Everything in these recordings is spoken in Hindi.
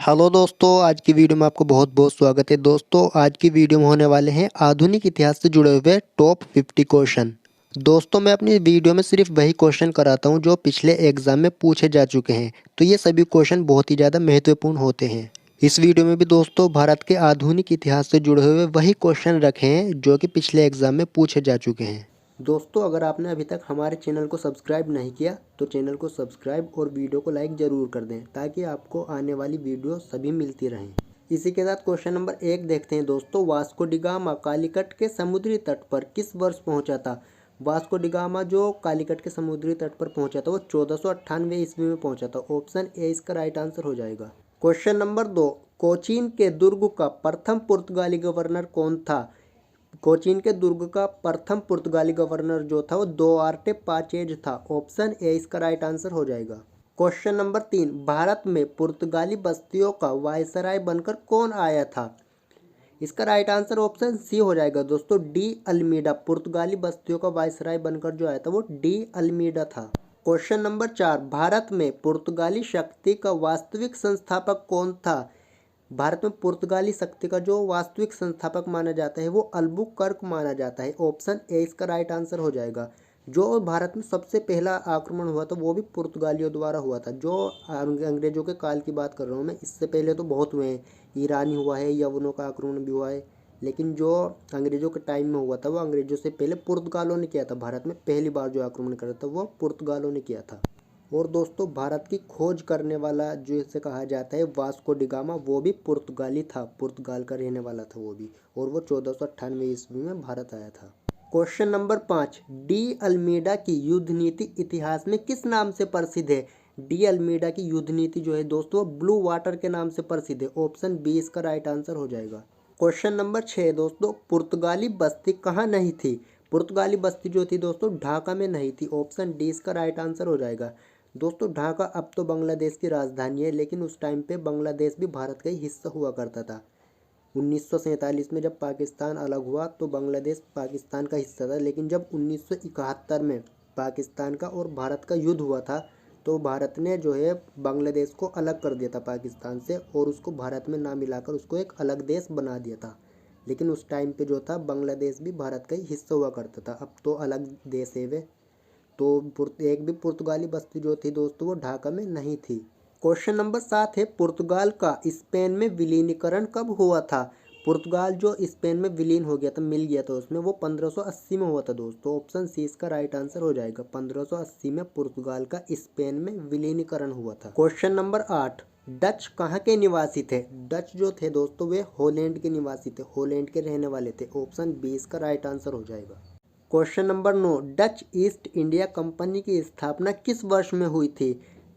हेलो दोस्तों, आज की वीडियो में आपको बहुत बहुत स्वागत है। दोस्तों आज की वीडियो में होने वाले हैं आधुनिक इतिहास से जुड़े हुए टॉप 50 क्वेश्चन। दोस्तों मैं अपनी वीडियो में सिर्फ वही क्वेश्चन कराता हूं जो पिछले एग्जाम में पूछे जा चुके हैं, तो ये सभी क्वेश्चन बहुत ही ज़्यादा महत्वपूर्ण होते हैं। इस वीडियो में भी दोस्तों भारत के आधुनिक इतिहास से जुड़े हुए वही क्वेश्चन रखे हैं जो कि पिछले एग्जाम में पूछे जा चुके हैं। दोस्तों अगर आपने अभी तक हमारे चैनल को सब्सक्राइब नहीं किया तो चैनल को सब्सक्राइब और वीडियो को लाइक ज़रूर कर दें ताकि आपको आने वाली वीडियो सभी मिलती रहें। इसी के साथ क्वेश्चन नंबर 1 देखते हैं दोस्तों। वास्को डी गामा कालीकट के समुद्री तट पर किस वर्ष पहुंचा था? वास्को डी गामा जो कालीकट के समुद्री तट पर पहुंचा था वो 1498 ईस्वी में पहुंचा था। ऑप्शन ए इसका राइट आंसर हो जाएगा। क्वेश्चन नंबर 2, कोचीन के दुर्ग का प्रथम पुर्तगाली गवर्नर कौन था? कोचीन के दुर्ग का प्रथम पुर्तगाली गवर्नर जो था वो दुआर्टे पाचेज था। ऑप्शन ए इसका राइट आंसर हो जाएगा। क्वेश्चन नंबर 3, भारत में पुर्तगाली बस्तियों का वायसराय बनकर कौन आया था? इसका राइट आंसर ऑप्शन सी हो जाएगा दोस्तों, डी अल्मीडा। पुर्तगाली बस्तियों का वायसराय बनकर जो आया था वो डी अल्मीडा था। क्वेश्चन नंबर 4, भारत में पुर्तगाली शक्ति का वास्तविक संस्थापक कौन था? भारत में पुर्तगाली शक्ति का जो वास्तविक संस्थापक माना जाता है वो अल्बुकर्क माना जाता है। ऑप्शन ए इसका राइट आंसर हो जाएगा। जो भारत में सबसे पहला आक्रमण हुआ था वो भी पुर्तगालियों द्वारा हुआ था। जो अंग्रेजों के काल की बात कर रहा हूँ मैं, इससे पहले तो बहुत हुए हैं। ईरानी हुआ है, यवनों का आक्रमण भी हुआ है, लेकिन जो अंग्रेजों के टाइम में हुआ था वो अंग्रेजों से पहले पुर्तगालों ने किया था। भारत में पहली बार जो आक्रमण करा था वो पुर्तगालों ने किया था। और दोस्तों भारत की खोज करने वाला जो इसे कहा जाता है वास्को डी गामा, वो भी पुर्तगाली था, पुर्तगाल का रहने वाला था वो भी, और वो 1498 ईस्वी में भारत आया था। क्वेश्चन नंबर 5, डी अल्मीडा की युद्ध नीति इतिहास में किस नाम से प्रसिद्ध है? डी अल्मीडा की युद्ध नीति जो है दोस्तों ब्लू वाटर के नाम से प्रसिद्ध है। ऑप्शन बी इसका राइट आंसर हो जाएगा। क्वेश्चन नंबर 6 दोस्तों, पुर्तगाली बस्ती कहाँ नहीं थी? पुर्तगाली बस्ती जो थी दोस्तों ढाका में नहीं थी। ऑप्शन डी इसका राइट आंसर हो जाएगा। दोस्तों ढाका अब तो बांग्लादेश की राजधानी है, लेकिन उस टाइम पे बांग्लादेश भी भारत का ही हिस्सा हुआ करता था। 1947 में जब पाकिस्तान अलग हुआ तो बांग्लादेश पाकिस्तान का हिस्सा था, लेकिन जब 1971 में पाकिस्तान का और भारत का युद्ध हुआ था तो भारत ने जो है बांग्लादेश को अलग कर दिया था पाकिस्तान से, और उसको भारत में ना मिलाकर उसको एक अलग देश बना दिया था। लेकिन उस टाइम पे जो था बांग्लादेश भी भारत का ही हिस्सा हुआ करता था। अब तो अलग देश है वे। तो एक भी पुर्तगाली बस्ती जो थी दोस्तों वो ढाका में नहीं थी। क्वेश्चन नंबर 7 है, पुर्तगाल का स्पेन में विलीनीकरण कब हुआ था? पुर्तगाल जो स्पेन में विलीन हो गया था, मिल गया था उसमें, वो 1580 में हुआ था दोस्तों। ऑप्शन सी इसका राइट आंसर हो जाएगा। 1580 में पुर्तगाल का स्पेन में विलीनीकरण हुआ था। क्वेश्चन नंबर 8, डच कहाँ के निवासी थे? डच जो थे दोस्तों वे हॉलैंड के निवासी थे, हॉलैंड के रहने वाले थे। ऑप्शन बी इसका राइट आंसर हो जाएगा। Question number 9, Dutch east India company की स्थापना किस वर्ष में हुई थी?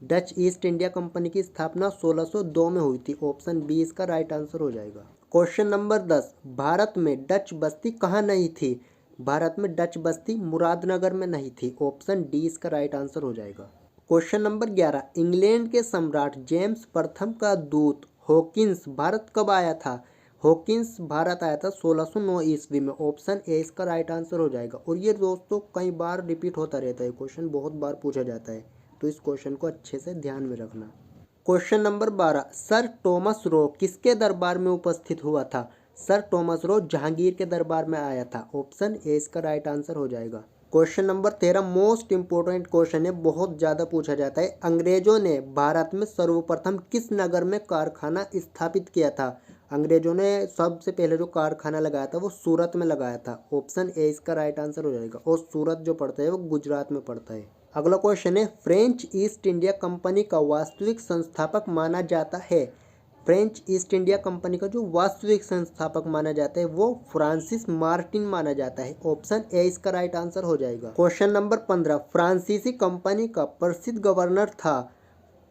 डच ईस्ट इंडिया कंपनी की स्थापना 1602 में हुई थी। ऑप्शन बी इसका राइट आंसर हो जाएगा। क्वेश्चन नंबर 10, भारत में डच बस्ती कहाँ नहीं थी? भारत में डच बस्ती मुरादनगर में नहीं थी। ऑप्शन डी इसका राइट आंसर हो जाएगा। क्वेश्चन नंबर 11, इंग्लैंड के सम्राट जेम्स प्रथम का दूत हॉकिंस भारत कब आया था? हॉकिंस भारत आया था 1609 ईस्वी में। ऑप्शन ए इसका राइट आंसर हो जाएगा। और ये दोस्तों कई बार रिपीट होता रहता है, क्वेश्चन बहुत बार पूछा जाता है, तो इस क्वेश्चन को अच्छे से ध्यान में रखना। Question number 12, sir Thomas Roe किसके दरबार में उपस्थित हुआ था? सर टॉमस रो जहांगीर के दरबार में आया था। ऑप्शन ए इसका राइट आंसर हो जाएगा। Question number 13 most important question है, बहुत ज़्यादा पूछा जाता है। अंग्रेजों ने भारत में सर्वप्रथम किस नगर में कारखाना स्थापित किया था? अंग्रेजों ने सबसे पहले जो कारखाना लगाया था वो सूरत में लगाया था। ऑप्शन ए इसका राइट आंसर हो जाएगा। और सूरत जो पड़ता है वो गुजरात में पड़ता है। अगला क्वेश्चन है, फ्रेंच ईस्ट इंडिया कंपनी का वास्तविक संस्थापक माना जाता है? फ्रेंच ईस्ट इंडिया कंपनी का जो वास्तविक संस्थापक माना जाता है वो फ्रांसिस मार्टिन माना जाता है। ऑप्शन ए इसका राइट आंसर हो जाएगा। क्वेश्चन नंबर 15, फ्रांसीसी कंपनी का प्रसिद्ध गवर्नर था?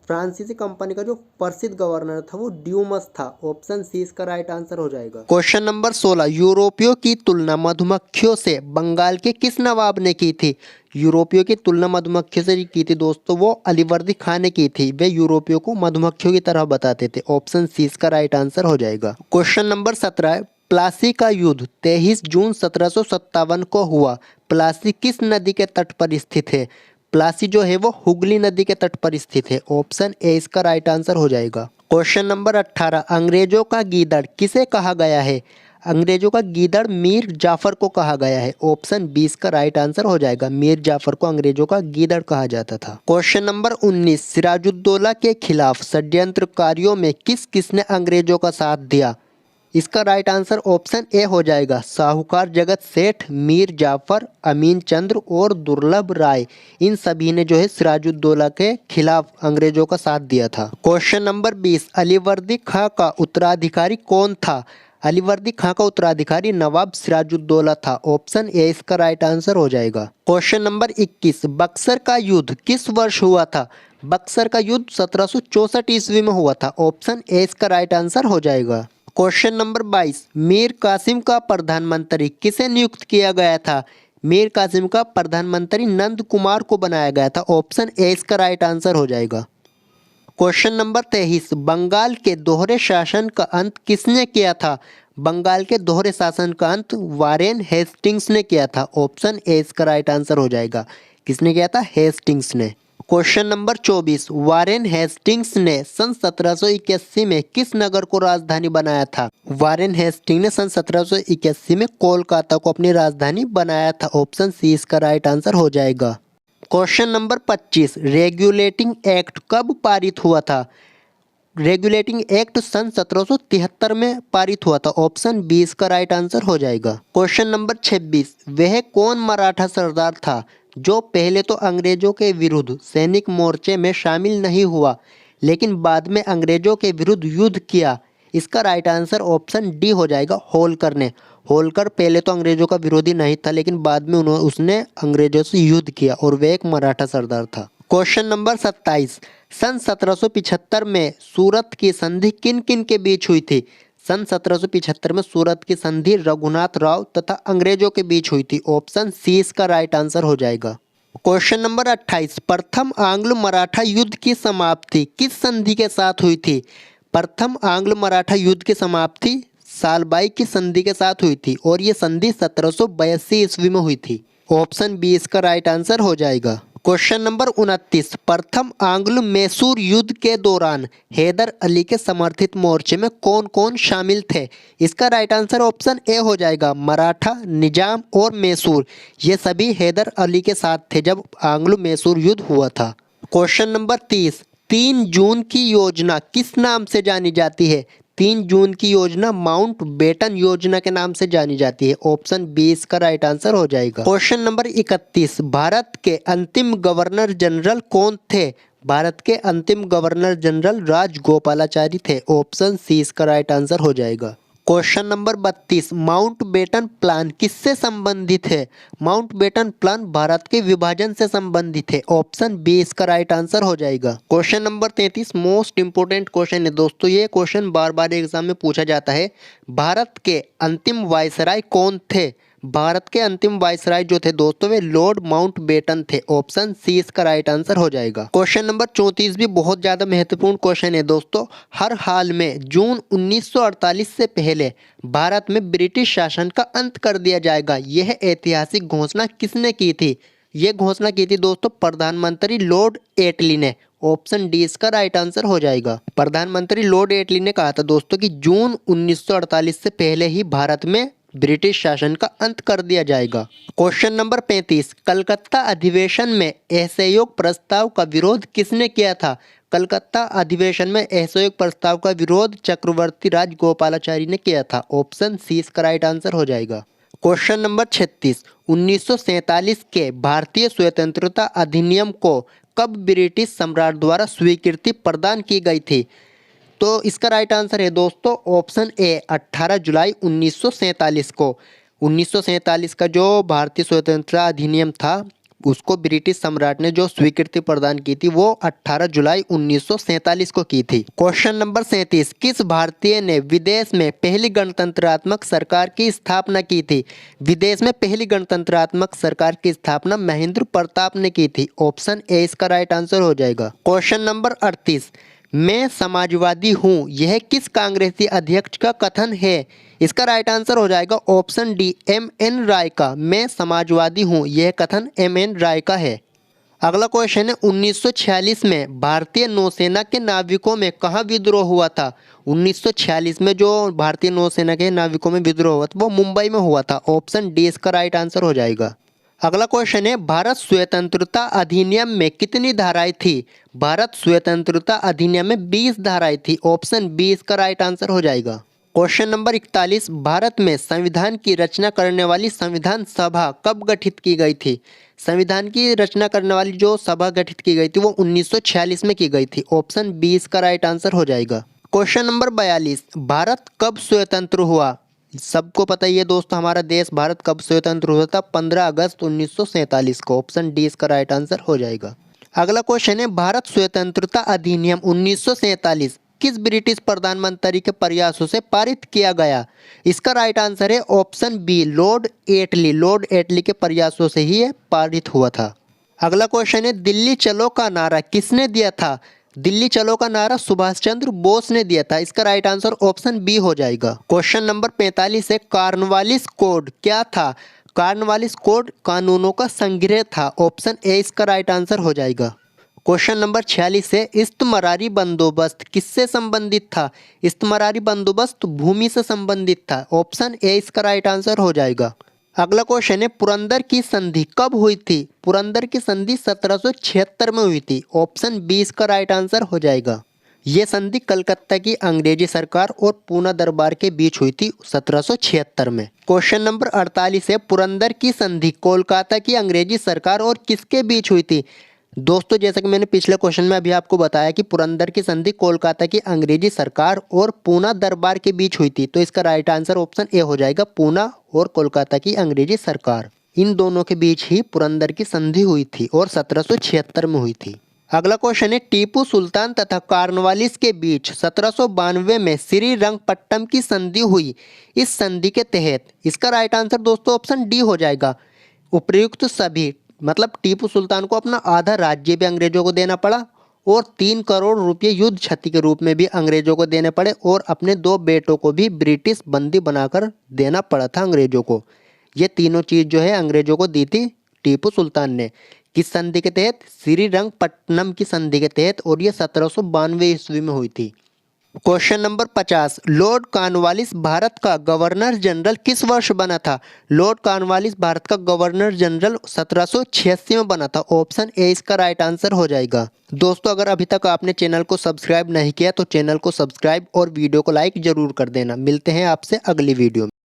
फ्रांसीसी कंपनी का जो प्रसिद्ध गवर्नर था वो ड्यूमस था। ऑप्शन सी इसका राइट आंसर हो जाएगा। क्वेश्चन नंबर 16, यूरोपियों की तुलना मधुमक्खियों से बंगाल के किस नवाब ने की थी? यूरोपियों की तुलना मधुमक्खियों से की थी दोस्तों वो अलीवर्दी खान ने की थी। वे यूरोपियों को मधुमक्खियों की तरह बताते थे। ऑप्शन सी इसका राइट आंसर हो जाएगा। क्वेश्चन नंबर 17, प्लासी का युद्ध 23 जून 1757 को हुआ। प्लासी किस नदी के तट पर स्थित है? प्लासी जो है वो हुगली नदी के तट पर स्थित है। ऑप्शन ए इसका राइट आंसर हो जाएगा। क्वेश्चन नंबर 18, अंग्रेजों का गीदड़ किसे कहा गया है? अंग्रेजों का गीदड़ मीर जाफर को कहा गया है। ऑप्शन 20 का राइट आंसर हो जाएगा। मीर जाफर को अंग्रेजों का गीदड़ कहा जाता था। क्वेश्चन नंबर 19, सिराजुद्दौला के खिलाफ षड्यंत्रकारियों में किस किसने अंग्रेजों का साथ दिया? इसका राइट आंसर ऑप्शन ए हो जाएगा। साहूकार जगत सेठ, मीर जाफर, अमीन चंद्र और दुर्लभ राय, इन सभी ने जो है सिराजुद्दौला के खिलाफ अंग्रेजों का साथ दिया था। क्वेश्चन नंबर 20, अलीवर्दी खां का उत्तराधिकारी कौन था? अलीवर्दी खां का उत्तराधिकारी नवाब सिराजुद्दौला था। ऑप्शन ए इसका राइट आंसर हो जाएगा। क्वेश्चन नंबर 21, बक्सर का युद्ध किस वर्ष हुआ था? बक्सर का युद्ध 1764 ईस्वी में हुआ था। ऑप्शन ए इसका राइट आंसर हो जाएगा। क्वेश्चन नंबर 22, मीर कासिम का प्रधानमंत्री किसे नियुक्त किया गया था? मीर कासिम का प्रधानमंत्री नंद कुमार को बनाया गया था। ऑप्शन ए इसका राइट आंसर हो जाएगा। क्वेश्चन नंबर 23, बंगाल के दोहरे शासन का अंत किसने किया था? बंगाल के दोहरे शासन का अंत वारेन हेस्टिंग्स ने किया था। ऑप्शन ए इसका राइट आंसर हो जाएगा। किसने किया था? हेस्टिंग्स ने। क्वेश्चन नंबर 24, वारेन हेस्टिंग्स ने सन 1781 में किस नगर को राजधानी बनाया था? वारेन हेस्टिंग्स ने सन 1781 में कोलकाता को अपनी राजधानी बनाया था। ऑप्शन सी इसका राइट आंसर हो जाएगा। क्वेश्चन नंबर 25, रेगुलेटिंग एक्ट कब पारित हुआ था? रेगुलेटिंग एक्ट सन 1773 में पारित हुआ था। ऑप्शन 20 का राइट आंसर हो जाएगा। क्वेश्चन नंबर 26, वह कौन मराठा सरदार था जो पहले तो अंग्रेजों के विरुद्ध सैनिक मोर्चे में शामिल नहीं हुआ लेकिन बाद में अंग्रेजों के विरुद्ध युद्ध किया? इसका राइट आंसर ऑप्शन डी हो जाएगा, होलकर ने। होलकर पहले तो अंग्रेजों का विरोधी नहीं था लेकिन बाद में उसने अंग्रेजों से युद्ध किया और वह एक मराठा सरदार था। क्वेश्चन नंबर 27, सन 1775 में सूरत की संधि किन किन के बीच हुई थी? सन 1775 में सूरत की संधि रघुनाथ राव तथा अंग्रेजों के बीच हुई थी। ऑप्शन सी इसका राइट आंसर हो जाएगा। क्वेश्चन नंबर 28, प्रथम आंग्ल मराठा युद्ध की समाप्ति किस संधि के साथ हुई थी? प्रथम आंग्ल मराठा युद्ध की समाप्ति सालबाई की संधि के साथ हुई थी और ये संधि 1782 ईस्वी में हुई थी। ऑप्शन बी इसका राइट आंसर हो जाएगा। क्वेश्चन नंबर 29, प्रथम आंग्ल मैसूर युद्ध के दौरान हैदर अली के समर्थित मोर्चे में कौन कौन शामिल थे? इसका राइट आंसर ऑप्शन ए हो जाएगा। मराठा, निजाम और मैसूर, ये सभी हैदर अली के साथ थे जब आंग्ल मैसूर युद्ध हुआ था। क्वेश्चन नंबर 30, 3 जून की योजना किस नाम से जानी जाती है? 3 जून की योजना माउंट बेटन योजना के नाम से जानी जाती है। ऑप्शन 20 का राइट आंसर हो जाएगा। क्वेश्चन नंबर 31, भारत के अंतिम गवर्नर जनरल कौन थे? भारत के अंतिम गवर्नर जनरल राजगोपालाचारी थे। ऑप्शन सी इसका राइट आंसर हो जाएगा। Question number 32, Mountbatten plan किससे संबंधित है? माउंट बेटन प्लान भारत के विभाजन से संबंधित है। ऑप्शन बी इसका राइट आंसर हो जाएगा। Question number 33, most important question है दोस्तों, ये क्वेश्चन बार बार एग्जाम में पूछा जाता है। भारत के अंतिम वायसराय कौन थे? भारत के अंतिम वायसराय जो थे दोस्तों वे लॉर्ड माउंट बेटन थे। ऑप्शन सी इसका राइट आंसर हो जाएगा। क्वेश्चन नंबर 34 भी बहुत ज्यादा महत्वपूर्ण क्वेश्चन है दोस्तों। हर हाल में जून 1948 से पहले भारत में ब्रिटिश शासन का अंत कर दिया जाएगा, यह ऐतिहासिक घोषणा किसने की थी? यह घोषणा की थी दोस्तों प्रधानमंत्री लॉर्ड एटली ने। ऑप्शन डी इसका राइट आंसर हो जाएगा। प्रधानमंत्री लॉर्ड एटली ने कहा था दोस्तों कि जून 1948 से पहले ही भारत में ब्रिटिश शासन का अंत कर दिया जाएगा। क्वेश्चन नंबर 35, कलकत्ता अधिवेशन में असहयोग प्रस्ताव का विरोध किसने किया था? कलकत्ता अधिवेशन में असहयोग प्रस्ताव का विरोध चक्रवर्ती राजगोपालाचारी ने किया था। ऑप्शन सी इसका राइट आंसर हो जाएगा। क्वेश्चन नंबर 36, 1947 के भारतीय स्वतंत्रता अधिनियम को कब ब्रिटिश सम्राट द्वारा स्वीकृति प्रदान की गई थी? तो इसका राइट आंसर है दोस्तों ऑप्शन ए 18 जुलाई 1947 को। 1947 का जो भारतीय स्वतंत्रता अधिनियम था उसको ब्रिटिश सम्राट ने जो स्वीकृति प्रदान की थी वो 18 जुलाई 1947 को की थी। क्वेश्चन नंबर 37, किस भारतीय ने विदेश में पहली गणतंत्रात्मक सरकार की स्थापना की थी? विदेश में पहली गणतंत्रात्मक सरकार की स्थापना महेंद्र प्रताप ने की थी। ऑप्शन ए इसका राइट आंसर हो जाएगा। क्वेश्चन नंबर 38, मैं समाजवादी हूँ, यह किस कांग्रेसी अध्यक्ष का कथन है? इसका राइट आंसर हो जाएगा ऑप्शन डी एम एन राय का। मैं समाजवादी हूँ, यह कथन एम एन राय का है। अगला क्वेश्चन है 1946 में भारतीय नौसेना के नाविकों में कहाँ विद्रोह हुआ था। 1946 में जो भारतीय नौसेना के नाविकों में विद्रोह हुआ था वो मुंबई में हुआ था। ऑप्शन डी इसका राइट आंसर हो जाएगा। अगला क्वेश्चन है भारत स्वतंत्रता अधिनियम में कितनी धाराएं थी। भारत स्वतंत्रता अधिनियम में 20 धाराएं थी। ऑप्शन बी इसका राइट आंसर हो जाएगा। क्वेश्चन नंबर 41 भारत में संविधान की रचना करने वाली संविधान सभा कब गठित की गई थी। संविधान की रचना करने वाली जो सभा गठित की गई थी वो 1946 में की गई थी। ऑप्शन बी इसका राइट आंसर हो जाएगा। क्वेश्चन नंबर 42 भारत कब स्वतंत्र हुआ। सबको पता ही है दोस्तों हमारा देश भारत कब स्वतंत्र हुआ था। 15 अगस्त 1947 को। ऑप्शन डी इसका राइट आंसर हो जाएगा। अगला क्वेश्चन है भारत स्वतंत्रता अधिनियम 1947 किस ब्रिटिश प्रधानमंत्री के प्रयासों से पारित किया गया। इसका राइट आंसर है ऑप्शन बी लॉर्ड एटली। लॉर्ड एटली के प्रयासों से ही ये पारित हुआ था। अगला क्वेश्चन है दिल्ली चलो का नारा किसने दिया था। दिल्ली चलो का नारा सुभाष चंद्र बोस ने दिया था। इसका राइट आंसर ऑप्शन बी हो जाएगा। क्वेश्चन नंबर 45 है कॉर्नवालिस कोड क्या था। कॉर्नवालिस कोड कानूनों का संग्रह था। ऑप्शन ए इसका राइट आंसर हो जाएगा। क्वेश्चन नंबर 46 है इस्तमरारी बंदोबस्त किससे संबंधित था। इस्तमरारी बंदोबस्त भूमि से संबंधित था। ऑप्शन ए इसका राइट आंसर हो जाएगा। अगला क्वेश्चन है पुरंदर की संधि कब हुई थी। पुरंदर की संधि 1776 में हुई थी। ऑप्शन बी इसका राइट आंसर हो जाएगा। ये संधि कलकत्ता की अंग्रेजी सरकार और पूना दरबार के बीच हुई थी 1776 में। क्वेश्चन नंबर 48 है पुरंदर की संधि कोलकाता की अंग्रेजी सरकार और किसके बीच हुई थी। दोस्तों जैसा कि मैंने पिछले क्वेश्चन में अभी आपको बताया कि पुरंदर की संधि कोलकाता की अंग्रेजी सरकार और पूना दरबार के बीच हुई थी। तो इसका राइट आंसर ऑप्शन ए हो जाएगा। पूना और कोलकाता की अंग्रेजी सरकार इन दोनों के बीच ही पुरंदर की संधि हुई थी और 1776 में हुई थी। अगला क्वेश्चन है टीपू सुल्तान तथा कॉर्नवालिस के बीच 1792 में श्रीरंगपट्टम की संधि हुई। इस संधि के तहत इसका राइट आंसर दोस्तों ऑप्शन डी हो जाएगा। उपर्युक्त सभी मतलब टीपू सुल्तान को अपना आधा राज्य भी अंग्रेजों को देना पड़ा और 3 करोड़ रुपये युद्ध क्षति के रूप में भी अंग्रेजों को देने पड़े और अपने 2 बेटों को भी ब्रिटिश बंदी बनाकर देना पड़ा था अंग्रेजों को। ये तीनों चीज़ जो है अंग्रेजों को दी थी टीपू सुल्तान ने। किस संधि के तहत। श्रीरंगपट्टनम की संधि के तहत और ये 1792 ईस्वी में हुई थी। Question number 50 Lord Cornwallis Bharat का गवर्नर जनरल किस वर्ष बना था। लॉर्ड कॉर्नवालिस भारत का गवर्नर जनरल 1786 में बना था। ऑप्शन ए इसका राइट आंसर हो जाएगा। दोस्तों अगर अभी तक आपने चैनल को सब्सक्राइब नहीं किया तो चैनल को सब्सक्राइब और वीडियो को लाइक जरूर कर देना। मिलते हैं आपसे अगली वीडियो में।